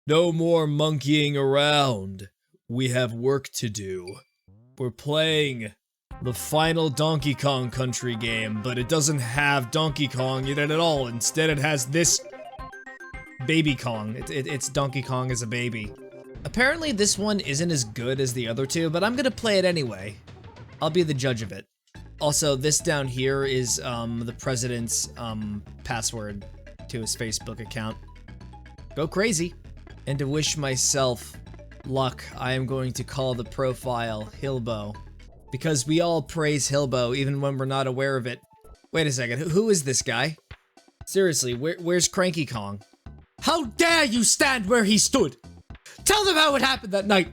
No more monkeying around. We have work to do. We're playing the final Donkey Kong Country game, but it doesn't have Donkey Kong in it at all. Instead, it has this Baby Kong. It's Donkey Kong as a baby. Apparently, this one isn't as good as the other two, but I'm gonna play it anyway. I'll be the judge of it. Also, this down here is the president's password to his Facebook account. Go crazy. And to wish myself luck, I am going to call the profile Hilbo. Because we all praise Hilbo, even when we're not aware of it. Wait a second, who is this guy? Seriously, where's Cranky Kong? How dare you stand where he stood? Tell them how it happened that night.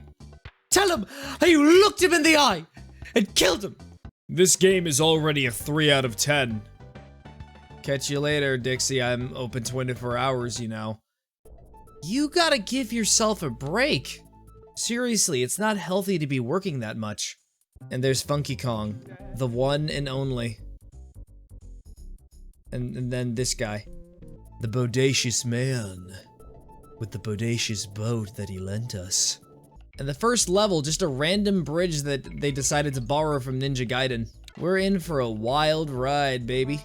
Tell them how you looked him in the eye and killed him. This game is already a 3 out of 10. Catch you later, Dixie. I'm open 24 hours, you know. You gotta give yourself a break. Seriously, it's not healthy to be working that much. And there's Funky Kong, the one and only. And then this guy. The bodacious man. With the bodacious boat that he lent us. And the first level, just a random bridge that they decided to borrow from Ninja Gaiden. We're in for a wild ride, baby.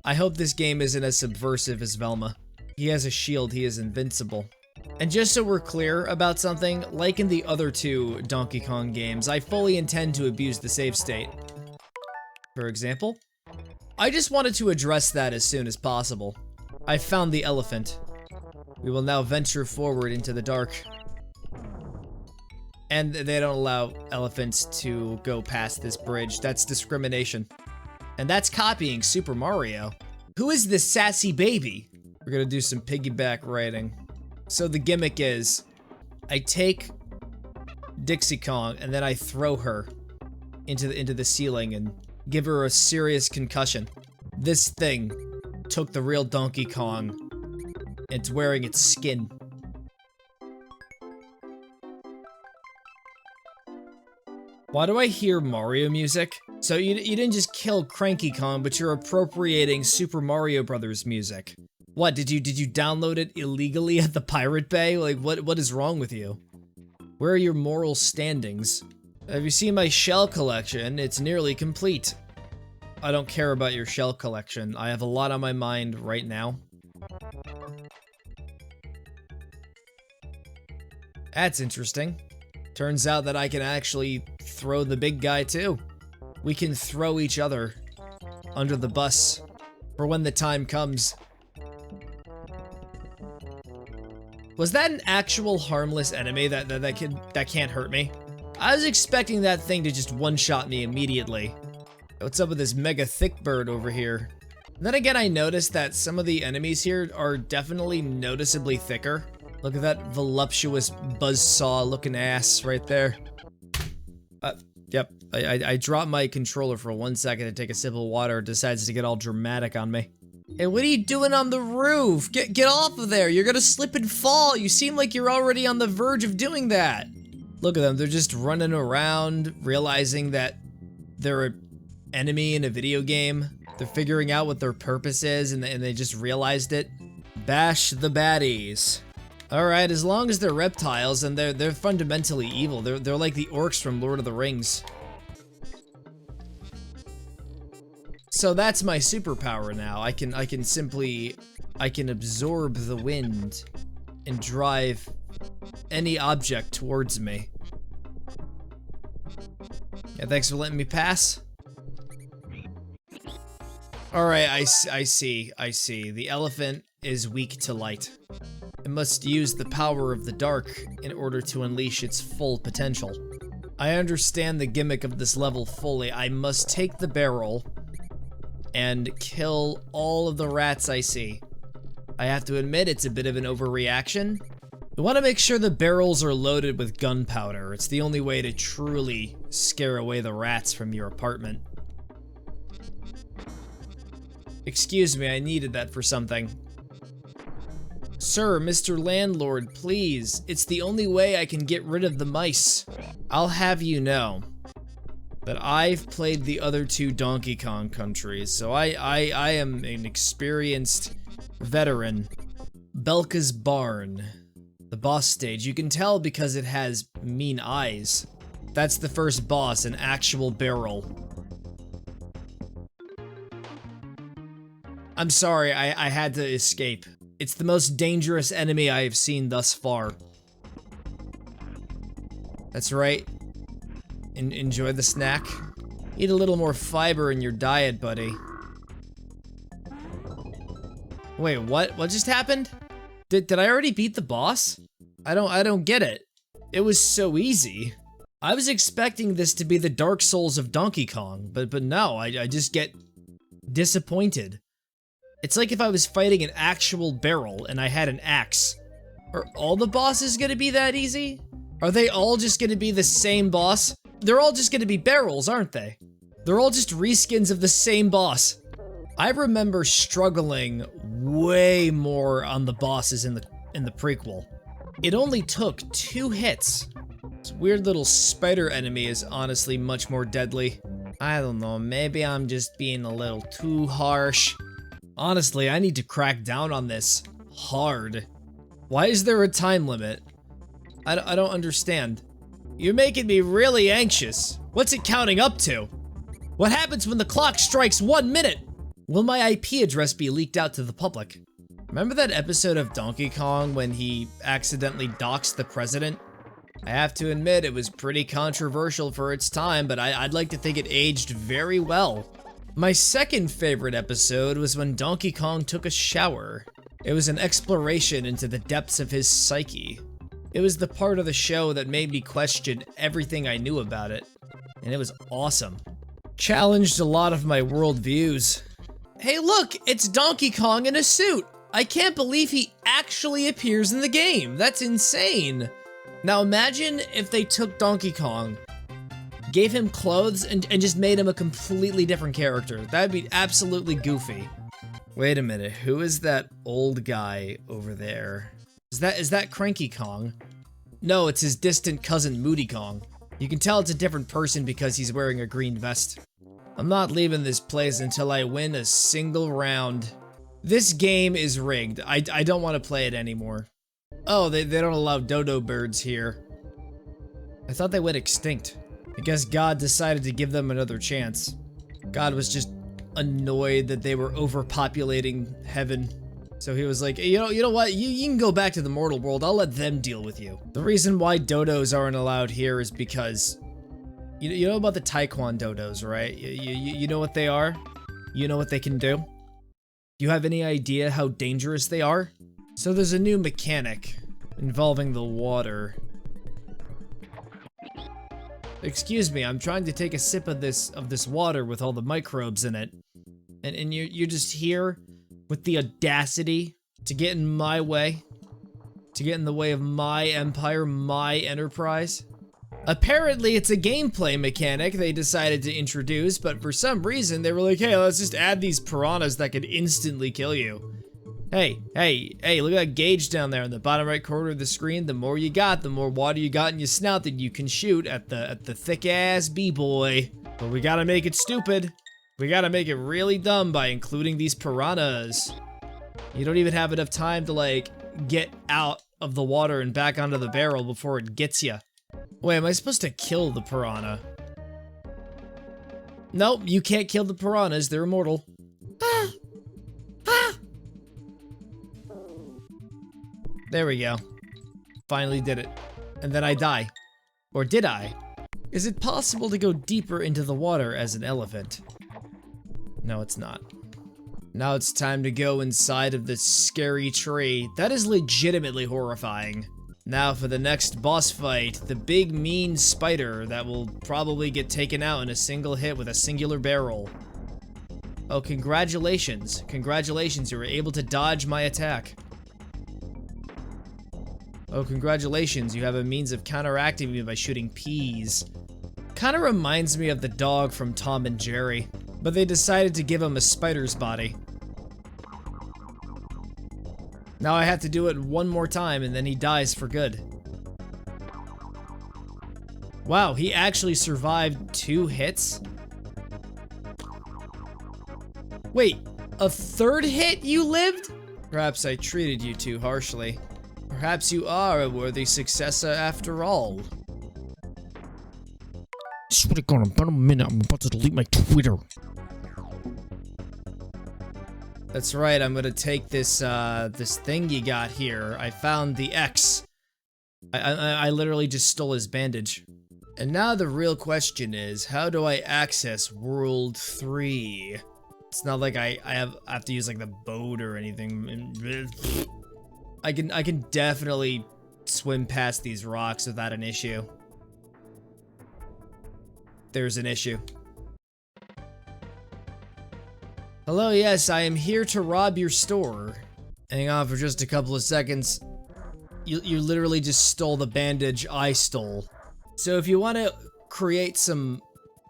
I hope this game isn't as subversive as Velma. He has a shield, he is invincible. And just so we're clear about something, like in the other two Donkey Kong games, I fully intend to abuse the save state. For example, I just wanted to address that as soon as possible. I found the elephant. We will now venture forward into the dark. And they don't allow elephants to go past this bridge. That's discrimination. And that's copying Super Mario. Who is this sassy baby? We're gonna do some piggyback riding. So the gimmick is, I take Dixie Kong and then I throw her into the ceiling and give her a serious concussion. This thing took the real Donkey Kong and it's wearing its skin. Why do I hear Mario music? So you didn't just kill Cranky Kong, but you're appropriating Super Mario Brothers music. What, did you download it illegally at the Pirate Bay? Like, what is wrong with you? Where are your moral standings? Have you seen my shell collection? It's nearly complete. I don't care about your shell collection. I have a lot on my mind right now. That's interesting. Turns out that I can actually throw the big guy too. We can throw each other under the bus for when the time comes. Was that an actual harmless enemy that can't hurt me? I was expecting that thing to just one-shot me immediately. What's up with this mega thick bird over here? And then again, I noticed that some of the enemies here are definitely noticeably thicker. Look at that voluptuous buzzsaw looking ass right there. Yep, I dropped my controller for 1 second to take a sip of water. It decides to get all dramatic on me. Hey, what are you doing on the roof? Get off of there. You're gonna slip and fall. You seem like you're already on the verge of doing that. Look at them. They're just running around, realizing that they're an enemy in a video game. They're figuring out what their purpose is, and they just realized it. Bash the baddies. Alright, as long as they're reptiles, and they're fundamentally evil. They're like the orcs from Lord of the Rings. So that's my superpower now. I can absorb the wind and drive any object towards me. Yeah, thanks for letting me pass. Alright, I see. The elephant is weak to light. It must use the power of the dark in order to unleash its full potential. I understand the gimmick of this level fully. I must take the barrel and kill all of the rats I see. I have to admit, it's a bit of an overreaction. You want to make sure the barrels are loaded with gunpowder. It's the only way to truly scare away the rats from your apartment. Excuse me, I needed that for something. Sir, Mr. Landlord, please. It's the only way I can get rid of the mice. I'll have you know that I've played the other two Donkey Kong countries, so I am an experienced veteran. Belka's Barn. The boss stage. You can tell because it has mean eyes. That's the first boss, an actual barrel. I'm sorry, I had to escape. It's the most dangerous enemy I have seen thus far. That's right. Enjoy the snack. Eat a little more fiber in your diet, buddy. Wait, what? What just happened? Did I already beat the boss? I don't get it. It was so easy. I was expecting this to be the Dark Souls of Donkey Kong, but no, I just get disappointed. It's like if I was fighting an actual barrel and I had an axe. Are all the bosses gonna be that easy? Are they all just gonna be the same boss? They're all just gonna be barrels, aren't they? They're all just reskins of the same boss. I remember struggling way more on the bosses in the prequel. It only took 2 hits. This weird little spider enemy is honestly much more deadly. I don't know, maybe I'm just being a little too harsh. Honestly, I need to crack down on this hard. Why is there a time limit? I don't understand. You're making me really anxious. What's it counting up to? What happens when the clock strikes 1 minute? Will my IP address be leaked out to the public? Remember that episode of Donkey Kong when he accidentally doxed the president? I have to admit it was pretty controversial for its time, but I'd like to think it aged very well. My second favorite episode was when Donkey Kong took a shower. It was an exploration into the depths of his psyche. It was the part of the show that made me question everything I knew about it, and it was awesome. Challenged a lot of my worldviews. Hey look, it's Donkey Kong in a suit! I can't believe he actually appears in the game, that's insane! Now imagine if they took Donkey Kong, gave him clothes, and just made him a completely different character. That'd be absolutely goofy. Wait a minute, who is that old guy over there? Is that Cranky Kong? No, it's his distant cousin Moody Kong. You can tell it's a different person because he's wearing a green vest. I'm not leaving this place until I win a single round. This game is rigged. I don't want to play it anymore. Oh, they don't allow dodo birds here. I thought they went extinct. I guess God decided to give them another chance. God was just annoyed that they were overpopulating heaven. So he was like, you know what? You can go back to the mortal world. I'll let them deal with you. The reason why dodos aren't allowed here is because you know about the Taekwon dodos, right? You know what they are? You know what they can do? Do you have any idea how dangerous they are? So there's a new mechanic involving the water. Excuse me, I'm trying to take a sip of this water with all the microbes in it. And you're just here with the audacity to get in my way? To get in the way of my empire, my enterprise? Apparently it's a gameplay mechanic they decided to introduce, but for some reason they were like, hey, let's just add these piranhas that could instantly kill you. Hey, look at that gauge down there in the bottom right corner of the screen. The more you got, the more water you got in your snout that you can shoot at the thick-ass B-boy. But we gotta make it stupid. We gotta make it really dumb by including these piranhas. You don't even have enough time to, like, get out of the water and back onto the barrel before it gets you. Wait, am I supposed to kill the piranha? Nope, you can't kill the piranhas. They're immortal. There we go. Finally did it. And then I die. Or did I? Is it possible to go deeper into the water as an elephant? No, it's not. Now it's time to go inside of this scary tree. That is legitimately horrifying. Now for the next boss fight, the big mean spider that will probably get taken out in a single hit with a singular barrel. Oh, congratulations. Congratulations, you were able to dodge my attack. Oh, congratulations, you have a means of counteracting me by shooting peas. Kinda reminds me of the dog from Tom and Jerry, but they decided to give him a spider's body. Now I have to do it one more time and then he dies for good. Wow, he actually survived 2 hits? Wait, a 3rd hit you lived? Perhaps I treated you too harshly. Perhaps you are a worthy successor after all. Swear to God, about a minute, I'm about to delete my Twitter. That's right, I'm gonna take this, this thing you got here. I found the X. I literally just stole his bandage. And now the real question is, how do I access World 3? It's not like I have to use like the boat or anything. I can definitely swim past these rocks without an issue. There's an issue. Hello, yes, I am here to rob your store. Hang on for just a couple of seconds. You literally just stole the bandage I stole. So if you want to create some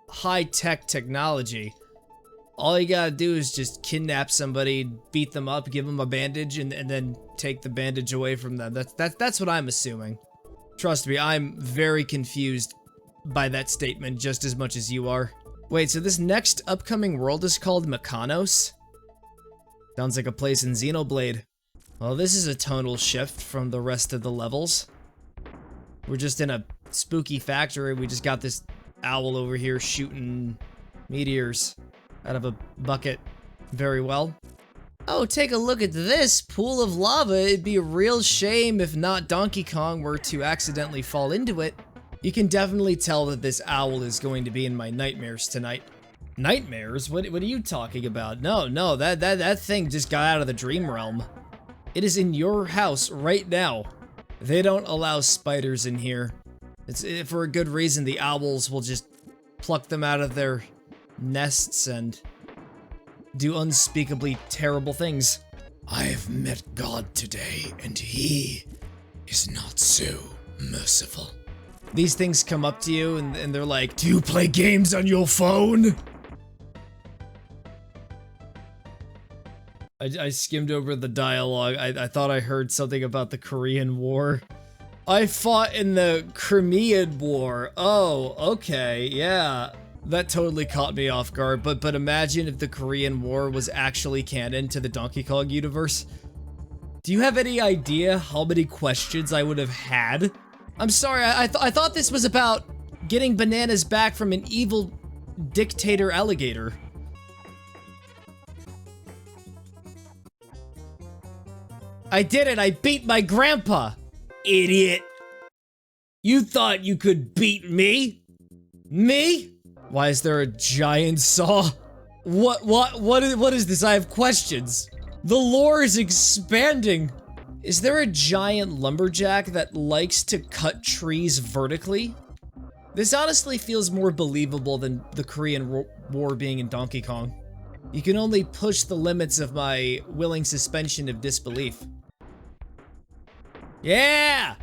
high-tech technology, all you gotta do is just kidnap somebody, beat them up, give them a bandage, and then take the bandage away from them. That's what I'm assuming. Trust me, I'm very confused by that statement just as much as you are. Wait, so this next upcoming world is called Mekanos? Sounds like a place in Xenoblade. Well, this is a tonal shift from the rest of the levels. We're just in a spooky factory. We just got this owl over here shooting meteors out of a bucket. Very well. Oh, take a look at this pool of lava. It'd be a real shame if not Donkey Kong were to accidentally fall into it. You can definitely tell that this owl is going to be in my nightmares tonight. Nightmares? What are you talking about? No, that thing just got out of the dream realm. It is in your house right now. They don't allow spiders in here. It's for a good reason. The owls will just pluck them out of their nests and do unspeakably terrible things. I have met God today, and he is not so merciful. These things come up to you and they're like, "Do you play games on your phone?" I skimmed over the dialogue. I thought I heard something about the Korean War. I fought in the Crimean War. Oh, okay, yeah. That totally caught me off guard, but imagine if the Korean War was actually canon to the Donkey Kong universe. Do you have any idea how many questions I would have had? I'm sorry, I thought this was about getting bananas back from an evil dictator alligator. I did it, I beat my grandpa! Idiot! You thought you could beat me? Me? Why is there a giant saw? What is this? I have questions. The lore is expanding. Is there a giant lumberjack that likes to cut trees vertically? This honestly feels more believable than the Korean War being in Donkey Kong. You can only push the limits of my willing suspension of disbelief. Yeah!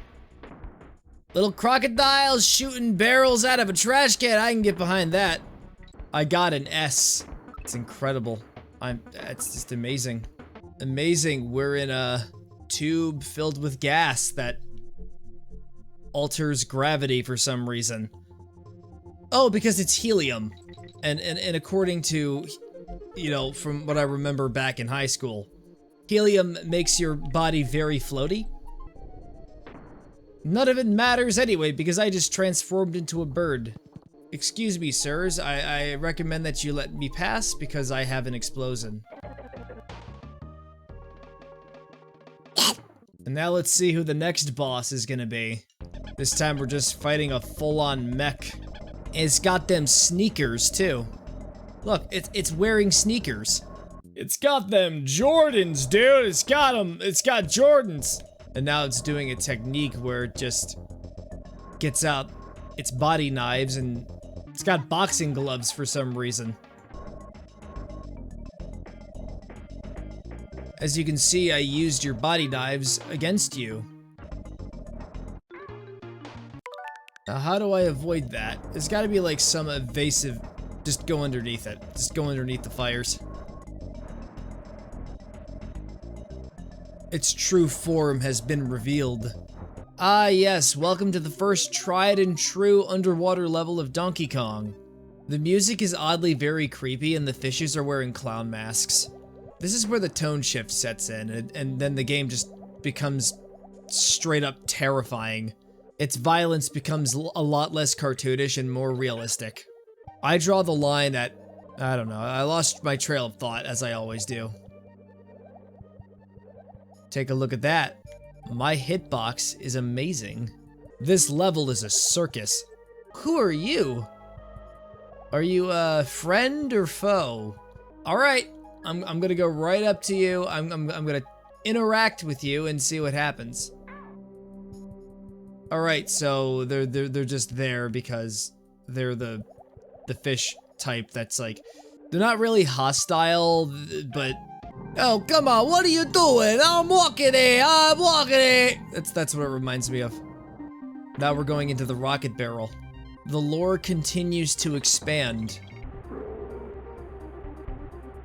Little crocodiles shooting barrels out of a trash can. I can get behind that. I got an S. It's incredible. It's just amazing. Amazing. We're in a tube filled with gas that alters gravity for some reason. Oh, because it's helium. And according to, you know, from what I remember back in high school, helium makes your body very floaty. None of it matters anyway, because I just transformed into a bird. Excuse me, sirs. I recommend that you let me pass because I have an explosion. And now let's see who the next boss is gonna be. This time we're just fighting a full-on mech. And it's got them sneakers, too. Look, it's wearing sneakers. It's got them Jordans, dude. It's got Jordans. And now it's doing a technique where it just gets out its body knives and it's got boxing gloves for some reason. As you can see, I used your body knives against you. Now, how do I avoid that? There's gotta be like some evasive... Just go underneath it. Just go underneath the fires. Its true form has been revealed. Ah yes, welcome to the first tried and true underwater level of Donkey Kong. The music is oddly very creepy and the fishes are wearing clown masks. This is where the tone shift sets in and then the game just becomes straight up terrifying. Its violence becomes a lot less cartoonish and more realistic. I draw the line at, I don't know, I lost my trail of thought, as I always do. Take a look at that. My hitbox is amazing. This level is a circus. Who are you? Are you a friend or foe? Alright, I'm gonna go right up to you. I'm gonna interact with you and see what happens. Alright, so they're just there because they're the fish type that's like, they're not really hostile, but oh, come on, what are you doing? I'm walking it. That's what it reminds me of. Now we're going into the rocket barrel. The lore continues to expand.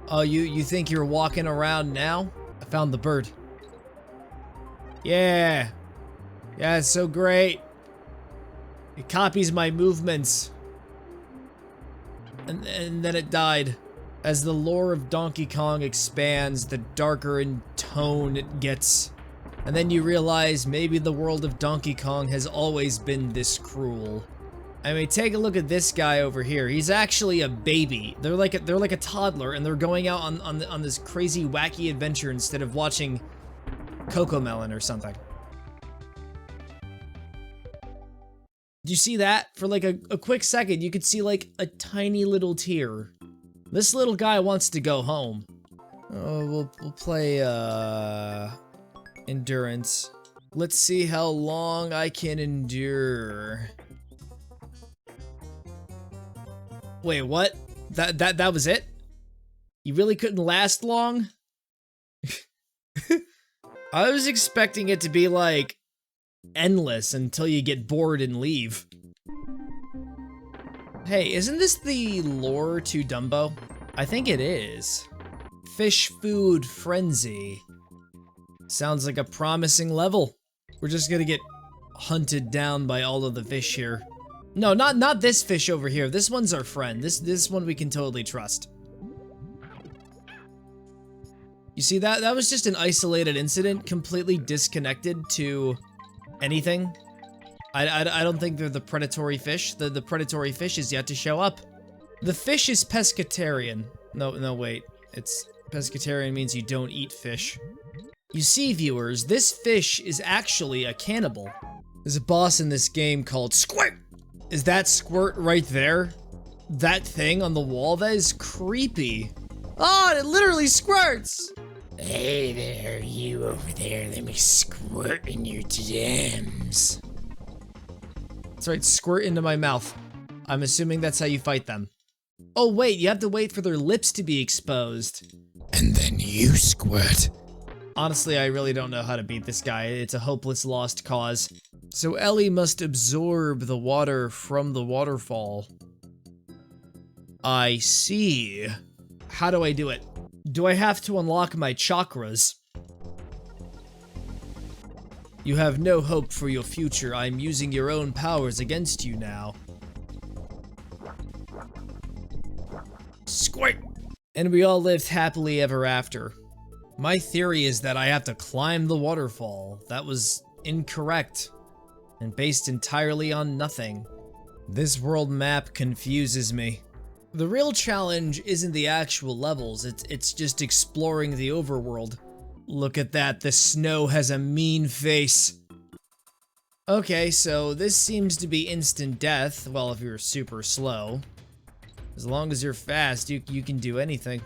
Oh, you think you're walking around now? I found the bird. Yeah. Yeah, it's so great. It copies my movements. And then it died. As the lore of Donkey Kong expands, the darker in tone it gets. And then you realize maybe the world of Donkey Kong has always been this cruel. I mean, take a look at this guy over here. He's actually a baby. They're like a toddler, and they're going out on this crazy, wacky adventure instead of watching Cocomelon or something. Did you see that? For like a quick second, you could see like a tiny little tear. This little guy wants to go home. Oh, we'll play endurance. Let's see how long I can endure. Wait, what? That was it? You really couldn't last long? I was expecting it to be like endless until you get bored and leave. Hey, isn't this the lore to Dumbo? I think it is. Fish food frenzy. Sounds like a promising level. We're just gonna get hunted down by all of the fish here. No, not this fish over here. This one's our friend. This one we can totally trust. You see that? That was just an isolated incident, completely disconnected to anything. I don't think they're the predatory fish. The predatory fish is yet to show up. The fish is pescatarian. No, wait. It's pescatarian means you don't eat fish. You see, viewers, this fish is actually a cannibal. There's a boss in this game called Squirt. Is that Squirt right there? That thing on the wall? That is creepy. Oh, it literally squirts! Hey there, you over there. Let me squirt in your jams. That's right, squirt into my mouth. I'm assuming that's how you fight them. Oh wait, you have to wait for their lips to be exposed. And then you squirt. Honestly, I really don't know how to beat this guy. It's a hopeless lost cause. So Ellie must absorb the water from the waterfall. I see. How do I do it? Do I have to unlock my chakras? You have no hope for your future. I'm using your own powers against you now. Squirt! And we all lived happily ever after. My theory is that I have to climb the waterfall. That was incorrect and based entirely on nothing. This world map confuses me. The real challenge isn't the actual levels, it's just exploring the overworld. Look at that, the snow has a mean face. Okay, so this seems to be instant death, well, if you're super slow. As long as you're fast, you can do anything.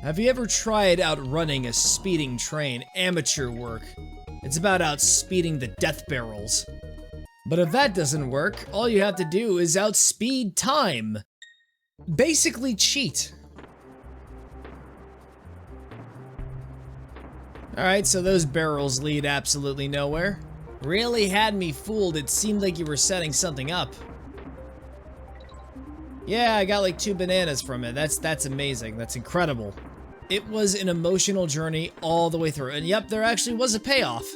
Have you ever tried outrunning a speeding train? Amateur work. It's about outspeeding the death barrels. But if that doesn't work, all you have to do is outspeed time. Basically cheat. Alright, so those barrels lead absolutely nowhere. Really had me fooled. It seemed like you were setting something up. Yeah, I got like 2 bananas from it. That's amazing. That's incredible. It was an emotional journey all the way through. And yep, there actually was a payoff.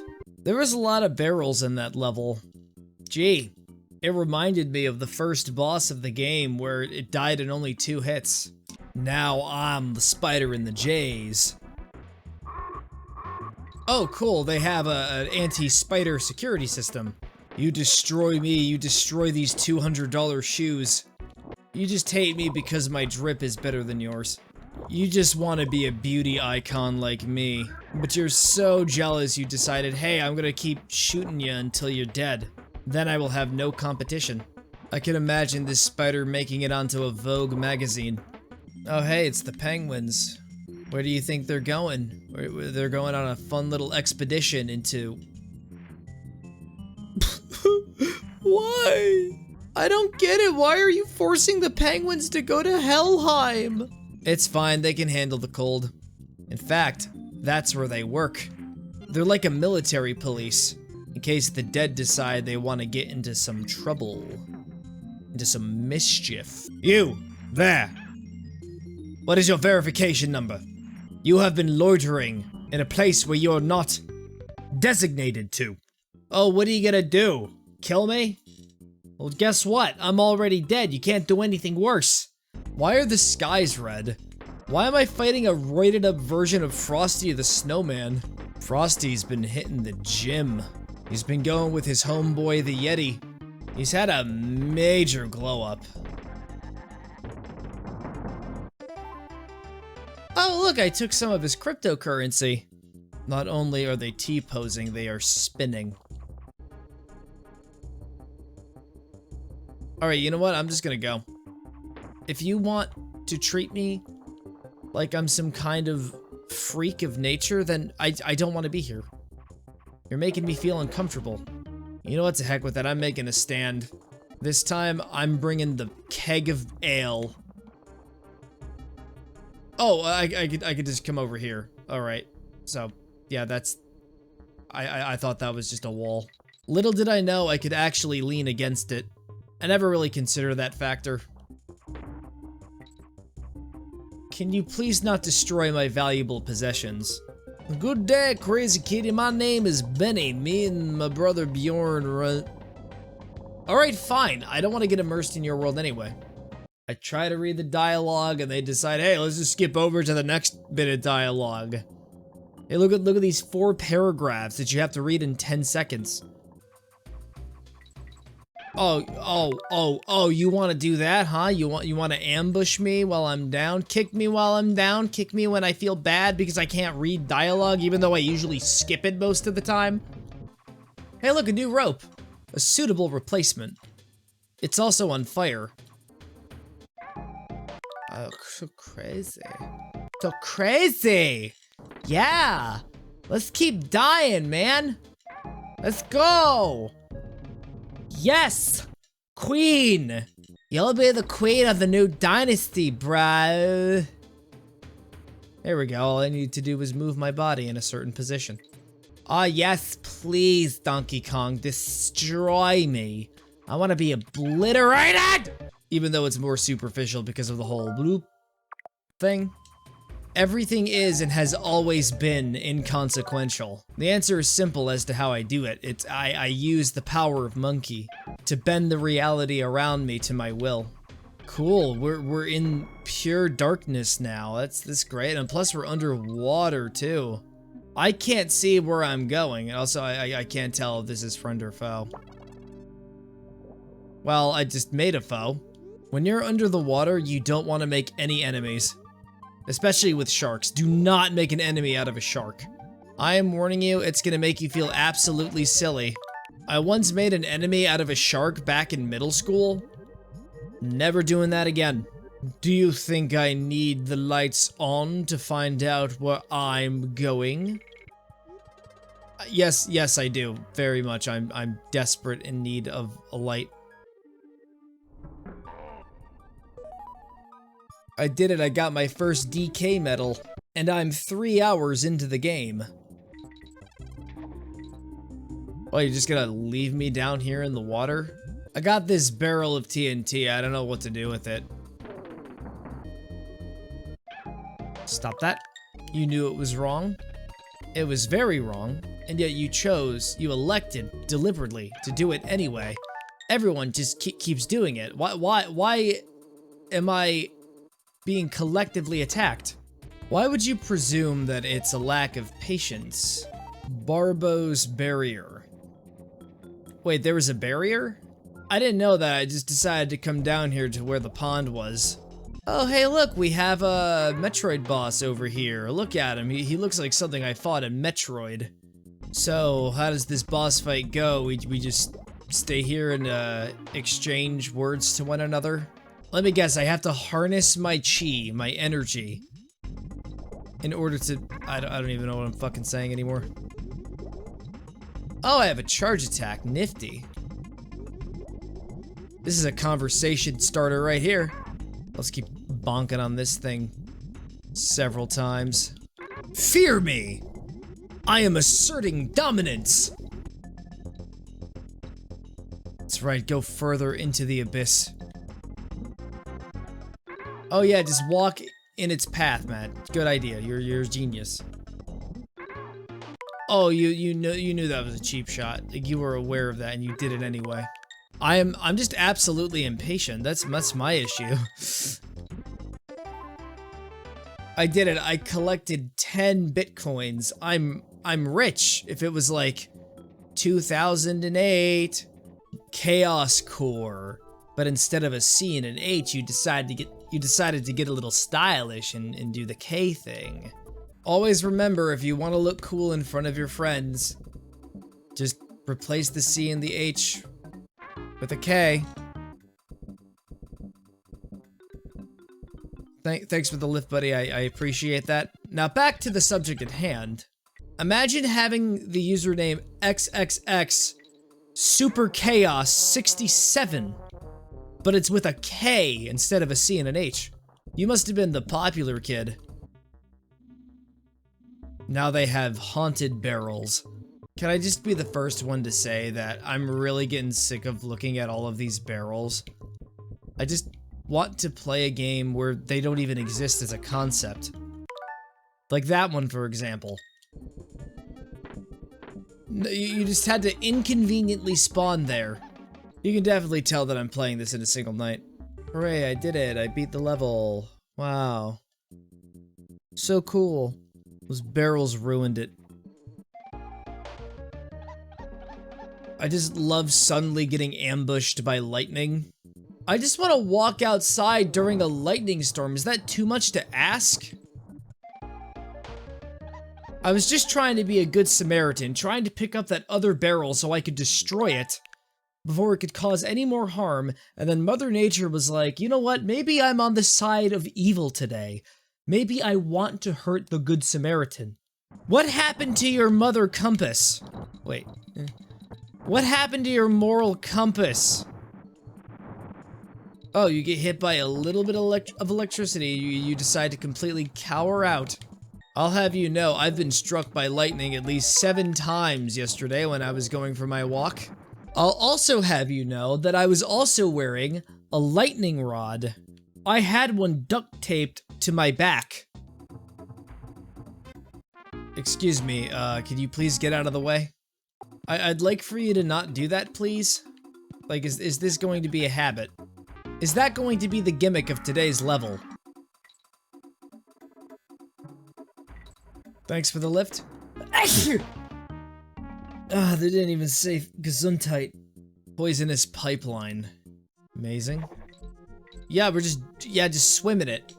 There was a lot of barrels in that level. Gee, it reminded me of the first boss of the game where it died in only 2 hits. Now I'm the spider in the J's. Oh, cool. They have an anti-spider security system. You destroy me, you destroy these $200 shoes. You just hate me because my drip is better than yours. You just want to be a beauty icon like me. But you're so jealous you decided, hey, I'm gonna keep shooting you until you're dead. Then I will have no competition. I can imagine this spider making it onto a Vogue magazine. Oh hey, it's the penguins. Where do you think they're going? They're going on a fun little expedition into... Why? I don't get it. Why are you forcing the penguins to go to Helheim? It's fine, they can handle the cold. In fact, that's where they work. They're like a military police, in case the dead decide they want to get into some trouble. Into some mischief. You, there. What is your verification number? You have been loitering in a place where you're not designated to. Oh, what are you gonna do? Kill me? Well, guess what? I'm already dead. You can't do anything worse. Why are the skies red? Why am I fighting a roided up version of Frosty the Snowman? Frosty's been hitting the gym. He's been going with his homeboy the Yeti. He's had a major glow up. Oh look, I took some of his cryptocurrency. Not only are they T-posing, they are spinning. Alright, you know what? I'm just gonna go. If you want to treat me like I'm some kind of freak of nature, then I don't want to be here. You're making me feel uncomfortable. You know what? To heck with that. I'm making a stand. This time, I'm bringing the keg of ale. Oh, I could just come over here. Alright. So, yeah, that's... I thought that was just a wall. Little did I know I could actually lean against it. I never really considered that factor. Can you please not destroy my valuable possessions? Good day, crazy kitty. My name is Benny. Me and my brother Bjorn run... Alright, fine. I don't want to get immersed in your world anyway. I try to read the dialogue and they decide, hey, let's just skip over to the next bit of dialogue. Hey, look at these 4 paragraphs that you have to read in 10 seconds. Oh, you want to do that, huh? You want to ambush me while I'm down? Kick me while I'm down? Kick me when I feel bad because I can't read dialogue, even though I usually skip it most of the time? Hey, look, a new rope. A suitable replacement. It's also on fire. Oh, so crazy. So crazy! Yeah! Let's keep dying, man! Let's go! Yes! Queen! You'll be the queen of the new dynasty, bro. There we go. All I need to do is move my body in a certain position. Ah, yes, please, Donkey Kong, destroy me. I want to be obliterated! Even though it's more superficial because of the whole bloop thing. Everything is and has always been inconsequential. The answer is simple as to how I do it. I use the power of Monkey to bend the reality around me to my will. Cool, we're in pure darkness now. That's great, and plus we're underwater too. I can't see where I'm going, and also I can't tell if this is friend or foe. Well, I just made a foe. When you're under the water, you don't want to make any enemies. Especially with sharks. Do not make an enemy out of a shark. I am warning you, it's gonna make you feel absolutely silly. I once made an enemy out of a shark back in middle school. Never doing that again. Do you think I need the lights on to find out where I'm going? Yes, I do. Very much. I'm desperate in need of a light. I did it, I got my first DK medal, and I'm 3 hours into the game. Oh, you're just gonna leave me down here in the water? I got this barrel of TNT, I don't know what to do with it. Stop that. You knew it was wrong. It was very wrong, and yet you elected deliberately to do it anyway. Everyone just keeps doing it. Why am I being collectively attacked? Why would you presume that it's a lack of patience? Barbo's Barrier. Wait, there was a barrier? I didn't know that. I just decided to come down here to where the pond was. Oh, hey, look, we have a Metroid boss over here. Look at him. He looks like something I fought in Metroid. So, how does this boss fight go? We just stay here and exchange words to one another? Let me guess, I have to harness my chi, my energy, in order to... I don't even know what I'm fucking saying anymore. Oh, I have a charge attack. Nifty. This is a conversation starter right here. Let's keep bonking on this thing several times. Fear me! I am asserting dominance! That's right, go further into the abyss. Oh yeah, just walk in its path, Matt. Good idea. You're a genius. Oh, you knew that was a cheap shot. Like, you were aware of that and you did it anyway. I'm just absolutely impatient. That's my issue. I did it. I collected 10 bitcoins. I'm rich. If it was like 2008 Chaos Core, but instead of a C and an H, you decided to get a little stylish and do the K thing. Always remember, if you want to look cool in front of your friends, just replace the C and the H with a K. Thanks for the lift, buddy. I appreciate that. Now back to the subject at hand. Imagine having the username XXX Super Chaos 67, but it's with a K instead of a C and an H. You must have been the popular kid. Now they have haunted barrels. Can I just be the first one to say that I'm really getting sick of looking at all of these barrels? I just want to play a game where they don't even exist as a concept. Like that one, for example. You just had to inconveniently spawn there. You can definitely tell that I'm playing this in a single night. Hooray, I did it. I beat the level. Wow. So cool. Those barrels ruined it. I just love suddenly getting ambushed by lightning. I just want to walk outside during a lightning storm. Is that too much to ask? I was just trying to be a good Samaritan, trying to pick up that other barrel so I could destroy it before it could cause any more harm, and then Mother Nature was like, you know what, maybe I'm on the side of evil today. Maybe I want to hurt the Good Samaritan. What happened to your mother compass? Wait. What happened to your moral compass? Oh, you get hit by a little bit of electricity, you decide to completely cower out. I'll have you know, I've been struck by lightning at least 7 times yesterday when I was going for my walk. I'll also have you know that I was also wearing a lightning rod. I had one duct taped to my back. Excuse me, can you please get out of the way? I'd like for you to not do that, please. Like, is this going to be a habit? Is that going to be the gimmick of today's level? Thanks for the lift. Ah, they didn't even say Gesundheit. Poisonous pipeline. Amazing. Yeah, just swim in it.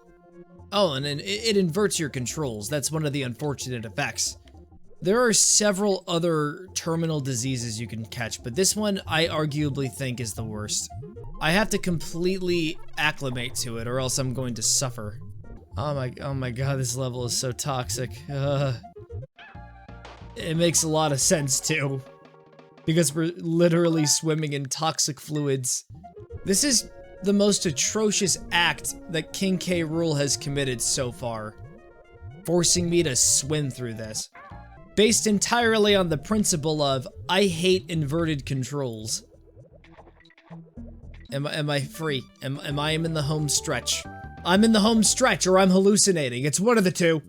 Oh, and then it inverts your controls. That's one of the unfortunate effects. There are several other terminal diseases you can catch, but this one I arguably think is the worst. I have to completely acclimate to it or else I'm going to suffer. Oh my god, this level is so toxic. It makes a lot of sense too, because we're literally swimming in toxic fluids. This is the most atrocious act that King K. Rool has committed so far, forcing me to swim through this. Based entirely on the principle of, I hate inverted controls. Am I free? Am I in the home stretch? I'm in the home stretch or I'm hallucinating. It's one of the two.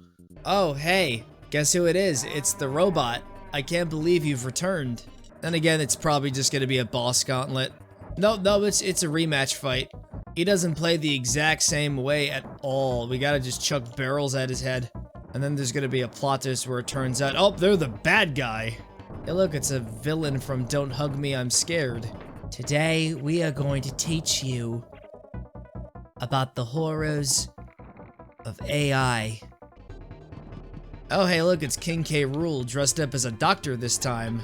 Oh, hey. Guess who it is? It's the robot. I can't believe you've returned. Then again, it's probably just gonna be a boss gauntlet. No, it's a rematch fight. He doesn't play the exact same way at all. We gotta just chuck barrels at his head. And then there's gonna be a plot twist where it turns out, oh, they're the bad guy. Hey look, it's a villain from Don't Hug Me, I'm Scared. Today, we are going to teach you about the horrors of AI. Oh hey look, it's King K. Rool dressed up as a doctor this time.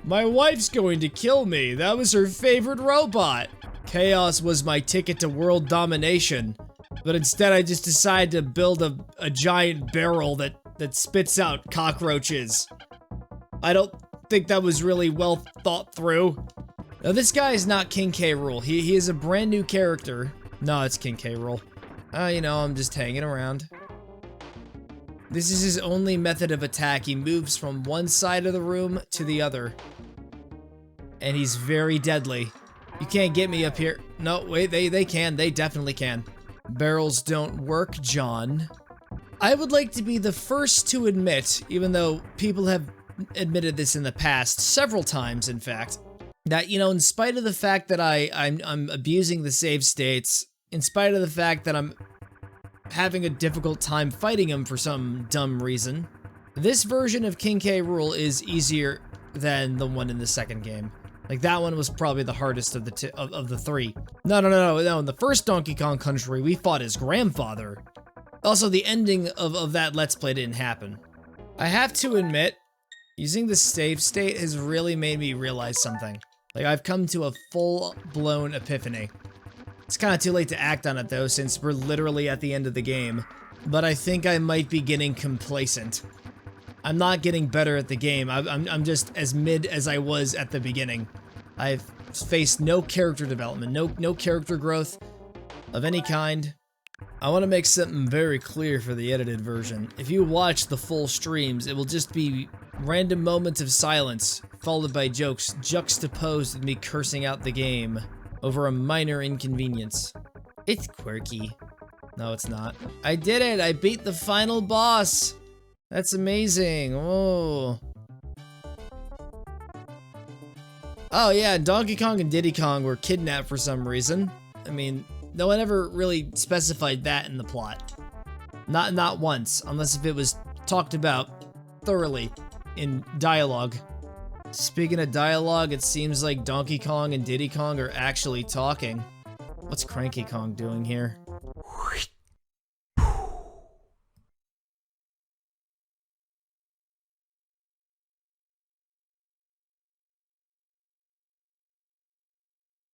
My wife's going to kill me. That was her favorite robot. Chaos was my ticket to world domination. But instead I just decided to build a giant barrel that spits out cockroaches. I don't think that was really well thought through. Now this guy is not King K. Rool. He is a brand new character. No, it's King K. Rool. You know, I'm just hanging around. This is his only method of attack. He moves from one side of the room to the other. And he's very deadly. You can't get me up here. No, wait, they can. They definitely can. Barrels don't work, John. I would like to be the first to admit, even though people have admitted this in the past, several times in fact, that, you know, in spite of the fact that I'm abusing the save states, in spite of the fact that I'm having a difficult time fighting him for some dumb reason, this version of King K. Rool is easier than the one in the second game. Like, that one was probably the hardest of the three. No, in the first Donkey Kong Country, we fought his grandfather. Also, the ending of that Let's Play didn't happen. I have to admit, using the save state has really made me realize something. Like, I've come to a full-blown epiphany. It's kind of too late to act on it, though, since we're literally at the end of the game. But I think I might be getting complacent. I'm not getting better at the game. I'm just as mid as I was at the beginning. I've faced no character development, no character growth of any kind. I want to make something very clear for the edited version. If you watch the full streams, it will just be random moments of silence, followed by jokes juxtaposed with me cursing out the game over a minor inconvenience. It's quirky. No, it's not. I did it! I beat the final boss! That's amazing. Oh. Oh yeah, Donkey Kong and Diddy Kong were kidnapped for some reason. I mean, no one ever really specified that in the plot. Not once, unless if it was talked about thoroughly in dialogue. Speaking of dialogue, it seems like Donkey Kong and Diddy Kong are actually talking. What's Cranky Kong doing here?